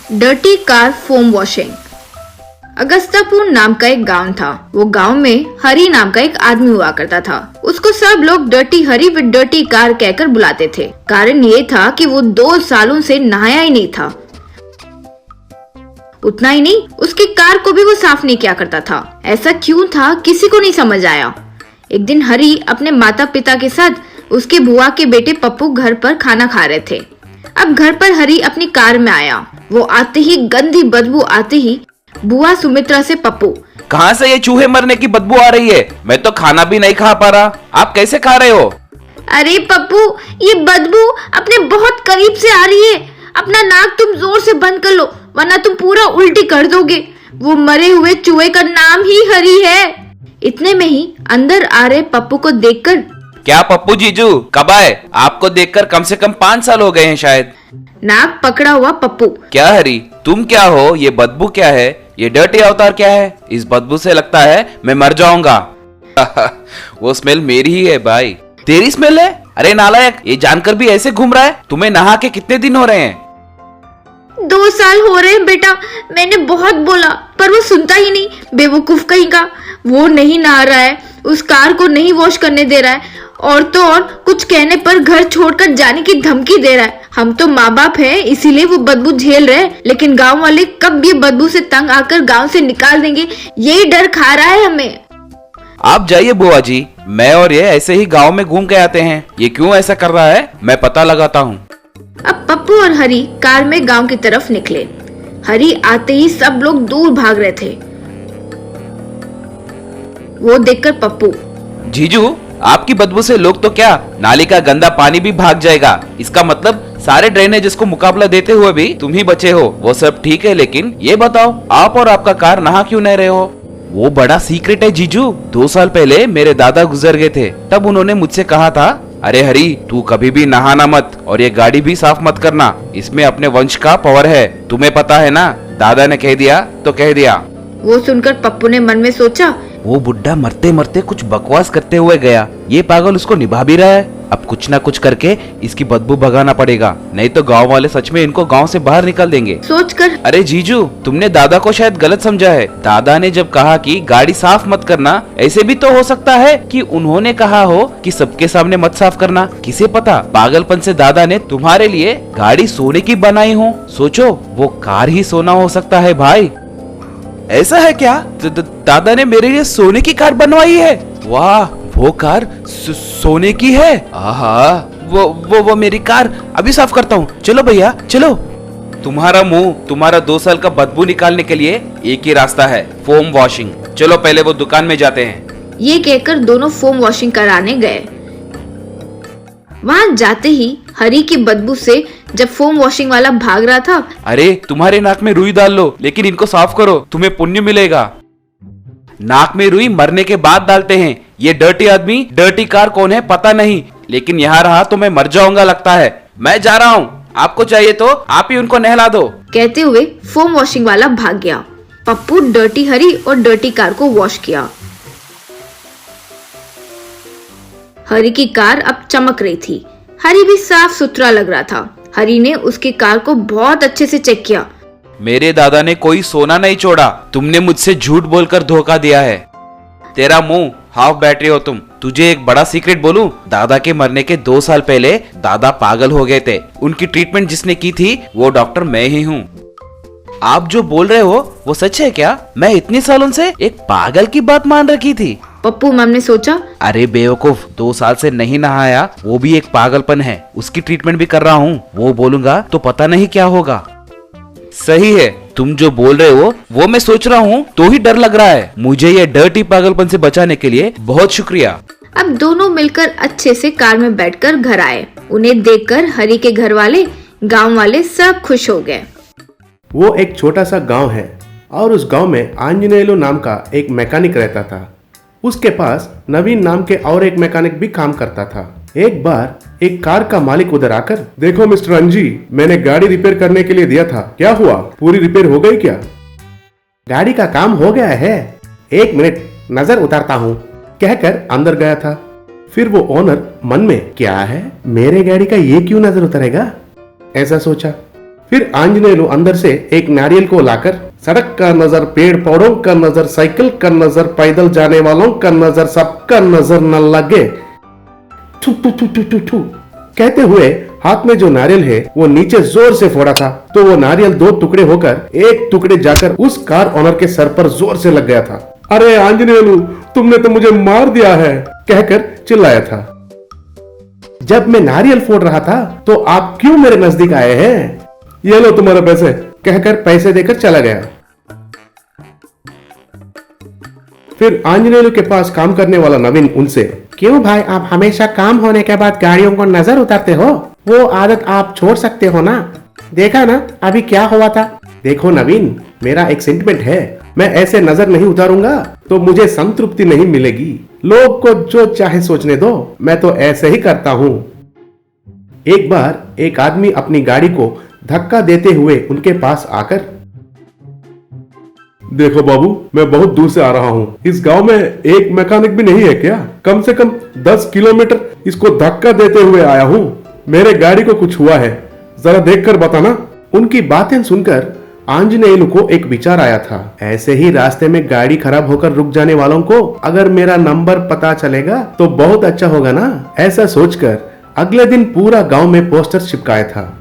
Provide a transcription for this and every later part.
Dirty car foam washing. Agastapur नाम का एक गांव था। वो गांव में हरी नाम का एक आदमी हुआ करता था। उसको सब लोग dirty Hari with dirty car कहकर बुलाते थे। कारण ये था कि वो 2 सालों से नहाया ही नहीं था। उतना ही नहीं, उसकी कार को भी वो साफ नहीं किया करता था। ऐसा क्यों था किसी को नहीं समझ आया। एक दिन हरी अपने माता पिता के साथ उसके बुआ के बेटे पप्पू घर पर खाना खा रहे थे। अब घर पर हरी अपनी कार में आया। वो आते ही गंदी बदबू आते ही बुआ सुमित्रा से पप्पू, कहाँ से ये चूहे मरने की बदबू आ रही है? मैं तो खाना भी नहीं खा पा रहा, आप कैसे खा रहे हो? अरे पप्पू, ये बदबू अपने बहुत करीब से आ रही है। अपना नाक तुम जोर से बंद कर लो, वरना तुम पूरा उल्टी कर दोगे। वो मरे हुए चूहे का नाम ही हरी है। इतने में ही अंदर आ रहे पप्पू को देखकर, क्या पप्पू जीजू कब आए? आपको देखकर कम से कम 5 साल हो गए हैं शायद। नाक पकड़ा हुआ पप्पू, क्या हरी, तुम क्या हो? ये बदबू क्या है? ये डर्टी अवतार क्या है? इस बदबू से लगता है मैं मर जाऊंगा। वो स्मेल मेरी ही है भाई। तेरी स्मेल है? अरे नालायक, ये जानकर भी ऐसे घूम रहा है। तुम्हें नहा के कितने दिन हो रहे हैं? 2 साल हो रहे हैं बेटा। मैंने बहुत बोला पर वो सुनता ही नहीं। बेवकूफ कहीं का। वो नहीं नहा रहा है, उस कार को नहीं वॉश करने दे रहा है, और तो और कुछ कहने पर घर छोड़कर जाने की धमकी दे रहा है। हम तो माँ बाप हैं, इसीलिए वो बदबू झेल रहे हैं, लेकिन गांव वाले कब भी बदबू से तंग आकर गांव से निकाल देंगे, यही डर खा रहा है हमें। आप जाइए बुआ जी, मैं और ये ऐसे ही गांव में घूम के आते हैं। ये क्यों ऐसा कर रहा है मैं पता लगाता हूँ। अब पप्पू और हरी कार में गांव की तरफ निकले। हरी आते ही सब लोग दूर भाग रहे थे। वो देखकर पप्पू, जीजू आपकी बदबू से लोग तो क्या, नाली का गंदा पानी भी भाग जाएगा। इसका मतलब सारे ड्रेनेज को मुकाबला देते हुए भी तुम ही बचे हो। वो सब ठीक है, लेकिन ये बताओ आप और आपका कार नहा क्यों नहीं रहे हो? वो बड़ा सीक्रेट है जीजू। 2 साल पहले मेरे दादा गुजर गए थे, तब उन्होंने मुझसे कहा था, अरे हरी तू कभी भी नहाना मत और ये गाड़ी भी साफ मत करना, इसमें अपने वंश का पावर है। तुम्हें पता है ना, दादा ने कह दिया तो कह दिया। वो सुनकर पप्पू ने मन में सोचा, वो बुड्ढा मरते मरते कुछ बकवास करते हुए गया। ये पागल उसको निभा भी रहा है। अब कुछ ना कुछ करके इसकी बदबू भगाना पड़ेगा, नहीं तो गांव वाले सच में इनको गांव से बाहर निकाल देंगे। सोचकर, अरे जीजू तुमने दादा को शायद गलत समझा है। दादा ने जब कहा कि गाड़ी साफ मत करना, ऐसे भी तो हो सकता है कि उन्होंने कहा हो कि सबके सामने मत साफ करना। किसे पता, पागलपन से दादा ने तुम्हारे लिए गाड़ी सोने की बनाई हो। सोचो, वो कार ही सोना हो सकता है भाई। ऐसा है क्या? दादा ने मेरे लिए सोने की कार बनवाई है? वाह, वो कार सोने की है। आहा, वो मेरी कार अभी साफ करता हूँ। चलो भैया चलो। तुम्हारा मुंह, तुम्हारा 2 साल का बदबू निकालने के लिए एक ही रास्ता है, फोम वॉशिंग। चलो पहले वो दुकान में जाते हैं। ये कहकर दोनों फोम वॉशिंग कराने गए। वहाँ जाते ही हरी की बदबू से जब फोम वॉशिंग वाला भाग रहा था, अरे तुम्हारे नाक में रुई डाल लो, लेकिन इनको साफ करो, तुम्हें पुण्य मिलेगा। नाक में रुई मरने के बाद डालते हैं। ये डर्टी आदमी, डर्टी कार कौन है पता नहीं, लेकिन यहाँ रहा तो मैं मर जाऊंगा लगता है। मैं जा रहा हूँ, आपको चाहिए तो आप ही उनको नहला दो। कहते हुए फोम वॉशिंग वाला भाग गया। पप्पू डर्टी हरी और डर्टी कार को वॉश किया। हरी की कार अब चमक रही थी। हरी भी साफ सुथरा लग रहा था। हरी ने उसकी कार को बहुत अच्छे से चेक किया। मेरे दादा ने कोई सोना नहीं छोड़ा। तुमने मुझसे झूठ बोलकर धोखा दिया है। तेरा मुंह, हाफ बैटरी हो तुम। तुझे एक बड़ा सीक्रेट बोलूं? दादा के मरने के 2 साल पहले दादा पागल हो गए थे। उनकी ट्रीटमेंट जिसने की थी वो डॉक्टर मैं ही हूँ। आप जो बोल रहे हो वो सच है क्या? मैं इतने सालों से एक पागल की बात मान रखी थी। पप्पू मम ने सोचा, अरे बेवकूफ, 2 साल से नहीं नहाया वो भी एक पागलपन है। उसकी ट्रीटमेंट भी कर रहा हूँ। वो बोलूंगा तो पता नहीं क्या होगा। सही है, तुम जो बोल रहे हो वो मैं सोच रहा हूँ तो ही डर लग रहा है। मुझे ये डर्टी पागलपन से बचाने के लिए बहुत शुक्रिया। अब दोनों मिलकर अच्छे से कार में बैठकर घर आए। उन्हें देखकर हरी के घर वाले, गांव वाले सब खुश हो गए। वो एक छोटा सा गांव है और उस गांव में आंजनेयलू नाम का एक मैकेनिक रहता था। उसके पास नवीन नाम के और एक मैकेनिक भी काम करता था। एक बार एक कार का मालिक उधर आकर, देखो मिस्टर अंजी, मैंने गाड़ी रिपेयर करने के लिए दिया था, क्या हुआ? पूरी रिपेयर हो गई क्या? गाड़ी का काम हो गया है, 1 मिनट नजर उतारता हूँ कहकर अंदर गया था। फिर वो ओनर मन में, क्या है मेरे गाड़ी का ये क्यों नजर उतारेगा, ऐसा सोचा। फिर आंजनेयलु अंदर से एक नारियल को लाकर सड़क का नजर, पेड़ पौधों का नजर, साइकिल का नजर, पैदल जाने वालों का नजर, सबका नजर न लगे, ठू ठू ठू ठू ठू ठू कहते हुए हाथ में जो नारियल है वो नीचे जोर से फोड़ा था। तो वो नारियल 2 टुकड़े होकर एक टुकड़े जाकर उस कार ओनर के सर पर जोर से लग गया था। अरे आंजनेयलु, तुमने तो मुझे मार दिया है, कहकर चिल्लाया था। जब मैं नारियल फोड़ रहा था तो आप क्यों मेरे नजदीक आए हैं? ये लो तुम्हारे पैसे, कहकर पैसे देकर चला गया। फिर आंजनेयलु के पास काम करने वाला नवीन उनसे, क्यों भाई आप हमेशा काम होने के बाद गाड़ियों को नजर उतारते हो? वो आदत आप छोड़ सकते हो ना? देखा ना अभी क्या हुआ था? देखो नवीन, मेरा एक सेंटिमेंट है, मैं ऐसे नजर नहीं उतारूंगा तो मुझे संतृप्ति नहीं मिलेगी। लोग को जो चाहे सोचने दो, मैं तो ऐसे ही करता हूँ। एक बार एक आदमी अपनी गाड़ी को धक्का देते हुए उनके पास आकर, देखो बाबू, मैं बहुत दूर से आ रहा हूँ, इस गांव में एक मैकेनिक भी नहीं है क्या? कम से कम 10 किलोमीटर इसको धक्का देते हुए आया हूँ, मेरे गाड़ी को कुछ हुआ है, जरा देखकर बताना। उनकी बातें सुनकर आंजनेयलु को एक विचार आया था, ऐसे ही रास्ते में गाड़ी खराब होकर रुक जाने वालों को अगर मेरा नंबर पता चलेगा तो बहुत अच्छा होगा ना। ऐसा सोचकर अगले दिन पूरा गांव में पोस्टर चिपकाया था,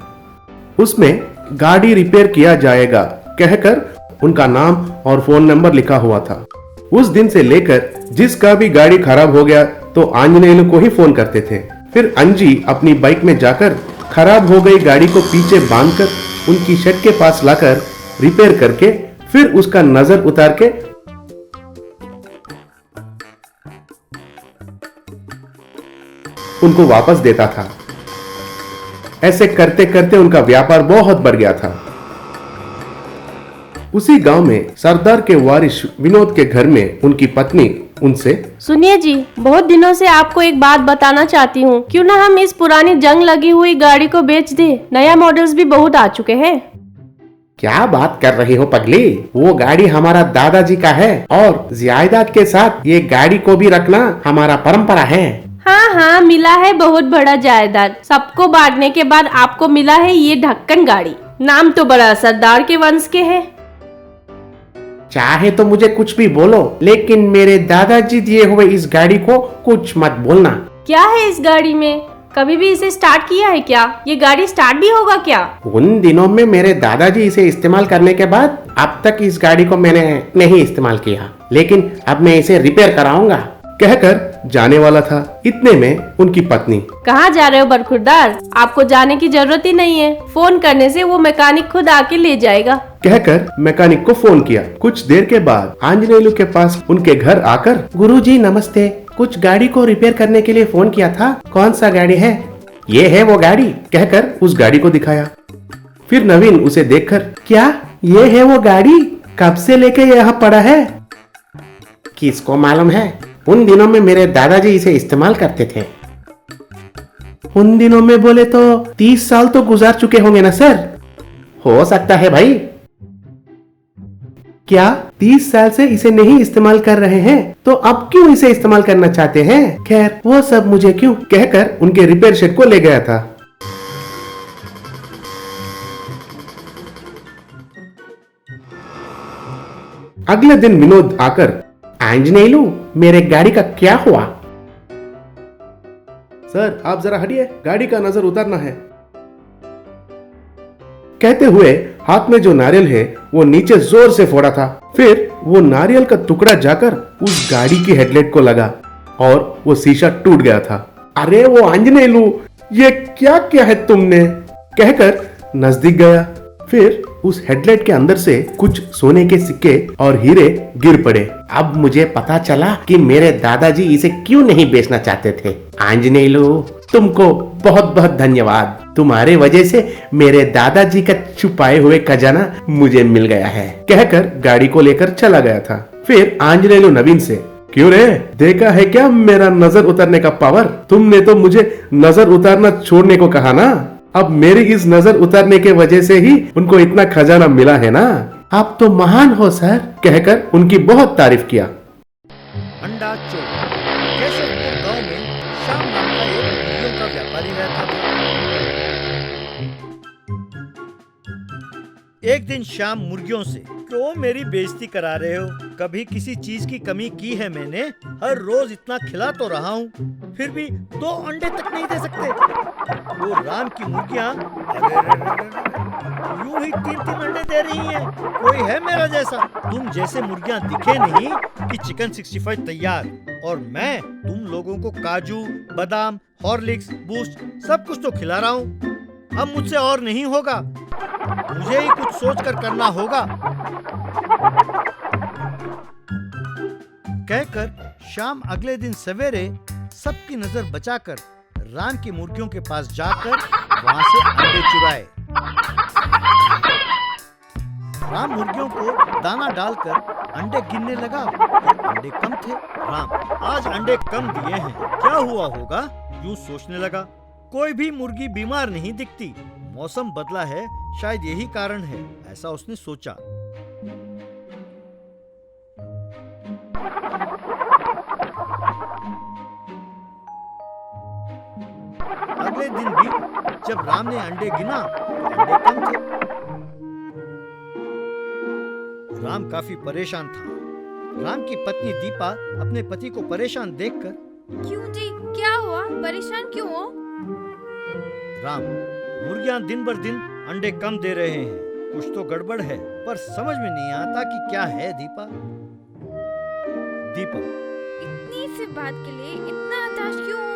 उसमें गाड़ी रिपेयर किया जाएगा कहकर उनका नाम और फोन नंबर लिखा हुआ था। उस दिन से लेकर जिसका भी गाड़ी खराब हो गया तो आंजनेयलु को ही फोन करते थे। फिर अंजी अपनी बाइक में जाकर खराब हो गई गाड़ी को पीछे बांधकर उनकी शेड के पास लाकर रिपेयर करके फिर उसका नजर उतार के उनको वापस देता था। ऐसे करते करते उनका व्यापार बहुत बढ़ गया था। उसी गांव में सरदार के वारिस विनोद के घर में उनकी पत्नी उनसे, सुनिए जी, बहुत दिनों से आपको एक बात बताना चाहती हूँ, क्यों ना हम इस पुरानी जंग लगी हुई गाड़ी को बेच दें, नया मॉडल्स भी बहुत आ चुके हैं। क्या बात कर रही हो पगली? वो गाड़ी हमारा दादाजी का है और जायदाद के साथ ये गाड़ी को भी रखना हमारा परंपरा है। हाँ हाँ, मिला है बहुत बड़ा जायदाद, सबको बांटने के बाद आपको मिला है ये ढक्कन गाड़ी। नाम तो बड़ा सरदार के वंश के है। चाहे तो मुझे कुछ भी बोलो, लेकिन मेरे दादाजी दिए हुए इस गाड़ी को कुछ मत बोलना। क्या है इस गाड़ी में? कभी भी इसे स्टार्ट किया है क्या? ये गाड़ी स्टार्ट भी होगा क्या? उन दिनों में मेरे दादाजी इसे इस्तेमाल करने के बाद अब तक इस गाड़ी को मैंने नहीं इस्तेमाल किया, लेकिन अब मैं इसे रिपेयर कराऊंगा, कहकर जाने वाला था। इतने में उनकी पत्नी, कहाँ जा रहे हो बरखुरदार? आपको जाने की जरूरत ही नहीं है, फोन करने से वो मैकेनिक खुद आके ले जाएगा, कहकर मैकेनिक को फोन किया। कुछ देर के बाद आंजनेयलु के पास उनके घर आकर, गुरुजी नमस्ते, कुछ गाड़ी को रिपेयर करने के लिए फोन किया था, कौन सा गाड़ी है? ये है वो गाड़ी, कहकर उस गाड़ी को दिखाया। फिर नवीन उसे देखकर, क्या ये है वो गाड़ी? कब से लेके यहाँ पड़ा है? किसको मालूम है, उन दिनों में मेरे दादाजी इसे इस्तेमाल करते थे। उन दिनों में बोले तो 30 साल तो गुजार चुके होंगे ना सर? हो सकता है भाई। क्या 30 साल से इसे नहीं इस्तेमाल कर रहे हैं तो अब क्यों इसे इस्तेमाल करना चाहते हैं? खैर वो सब मुझे क्यों, कहकर उनके रिपेयर शेड को ले गया था। अगले दिन विनोद आकर, आंजनेयलु मेरे गाड़ी का क्या हुआ? सर आप जरा हटिए, गाड़ी का नजर उतारना है, कहते हुए हाथ में जो नारियल है वो नीचे जोर से फोड़ा था। फिर वो नारियल का टुकड़ा जाकर उस गाड़ी की हेडलाइट को लगा और वो शीशा टूट गया था। अरे वो आंजनेयलु, ये क्या किया है तुमने, कहकर नजदीक गया। फिर उस हेडलाइट के अंदर से कुछ सोने के सिक्के और हीरे गिर पड़े। अब मुझे पता चला कि मेरे दादाजी इसे क्यों नहीं बेचना चाहते थे। आंजनेयलु, तुमको बहुत बहुत धन्यवाद, तुम्हारे वजह से मेरे दादाजी का छुपाए हुए खजाना मुझे मिल गया है, कहकर गाड़ी को लेकर चला गया था। फिर आंजनेयलु नवीन से, क्यों रे, देखा है क्या मेरा नजर उतारने का पावर? तुमने तो मुझे नजर उतारना छोड़ने को कहा ना, अब मेरी इस नजर उतारने के वजह से ही उनको इतना खजाना मिला है ना। आप तो महान हो सर, कहकर उनकी बहुत तारीफ किया। अंडा चोर। केशवपुर गांव में श्याम नाम का एक मूलियों का व्यापारी रहता था। एक दिन शाम मुर्गियों से, क्यों मेरी बेइज्जती करा रहे हो? कभी किसी चीज की कमी की है मैंने? हर रोज इतना खिला तो रहा हूँ, फिर भी 2 अंडे तक नहीं दे सकते। वो राम की मुर्गियाँ यूं ही 3-3 अंडे दे रही हैं। कोई है मेरा जैसा? तुम जैसे मुर्गियाँ दिखे नहीं कि चिकन 65 तैयार, और मैं तुम लोगों को काजू, बादाम, हॉर्लिक्स, बूस्ट सब कुछ तो खिला रहा हूँ। अब मुझसे और नहीं होगा, मुझे ही कुछ सोचकर करना होगा। कहकर शाम अगले दिन सवेरे सबकी नजर बचाकर राम की मुर्गियों के पास जाकर वहां से अंडे चुराए। राम मुर्गियों को दाना डालकर अंडे गिनने लगा, पर अंडे कम थे। राम, आज अंडे कम दिए हैं, क्या हुआ होगा? यूं सोचने लगा। कोई भी मुर्गी बीमार नहीं दिखती, मौसम बदला है, शायद यही कारण है, ऐसा उसने सोचा। अगले दिन भी जब राम ने अंडे गिना तो अंडे कम थे। राम काफी परेशान था। राम की पत्नी दीपा अपने पति को परेशान देखकर, क्यों जी, क्या हुआ? परेशान क्यों हो? राम, मुर्गियां दिन बर दिन अंडे कम दे रहे हैं, कुछ तो गड़बड़ है, पर समझ में नहीं आता कि क्या है। दीपा, इतनी सी बात के लिए इतना हताश क्यों हो?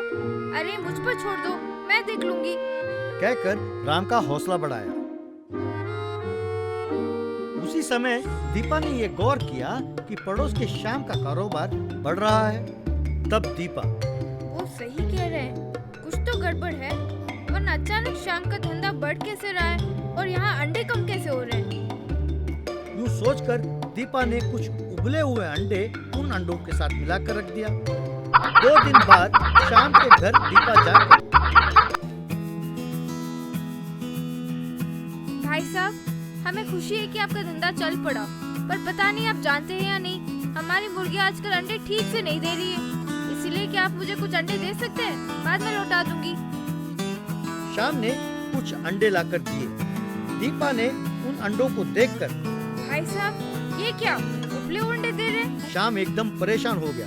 अरे मुझ पर छोड़ दो, मैं देख लूंगी। कहकर राम का हौसला बढ़ाया। उसी समय दीपा ने ये गौर किया कि पड़ोस के श्याम का कारोबार बढ़ रहा है। तब दीपा, वो सही कह रहे हैं, कुछ तो गड़बड़ है, वरना अचानक शाम का धंधा बढ़ कैसे रहा है और यहाँ अंडे कम कैसे हो रहे हैं? यूं सोचकर दीपा ने कुछ उबले हुए अंडे उन अंडों के साथ मिलाकर रख दिया। 2 दिन बाद शाम के घर दीपा जाकर, भाई साहब, हमें खुशी है कि आपका धंधा चल पड़ा, पर पता नहीं आप जानते हैं या नहीं, हमारी मुर्गियाँ आजकल अंडे ठीक से नहीं दे रही है, इसीलिए क्या आप मुझे कुछ अंडे दे सकते हैं? बाद में लौटा दूंगी। शाम ने कुछ अंडे लाकर दिए। दीपा ने उन अंडों को देखकर, भाई साहब, ये क्या उबले हुए अंडे दे रहे हैं? शाम एकदम परेशान हो गया।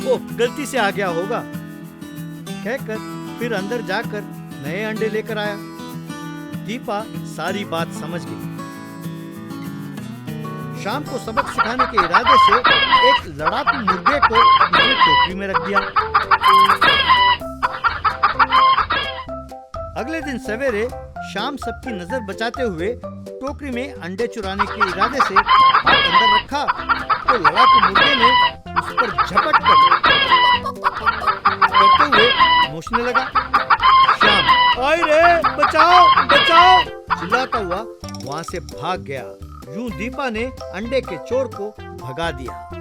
ओह, गलती से आ गया होगा, कहकर फिर अंदर जाकर नए अंडे लेकर आया। दीपा सारी बात समझ गई। शाम को सबक सिखाने के इरादे से एक लड़ाकू मुर्गे को उसने टोकरी में रख दिया। अगले दिन सवेरे शाम सबकी नजर बचाते हुए टोकरी में अंडे चुराने के इरादे से हाथ अंदर रखा तो लड़ाकू मुर्गे ने उस पर झपट करते हुए नोचने लगा। श्याम, आए रे, बचाओ बचाओ, चिल्लाता हुआ वहां से भाग गया। यूं दीपा ने अंडे के चोर को भगा दिया।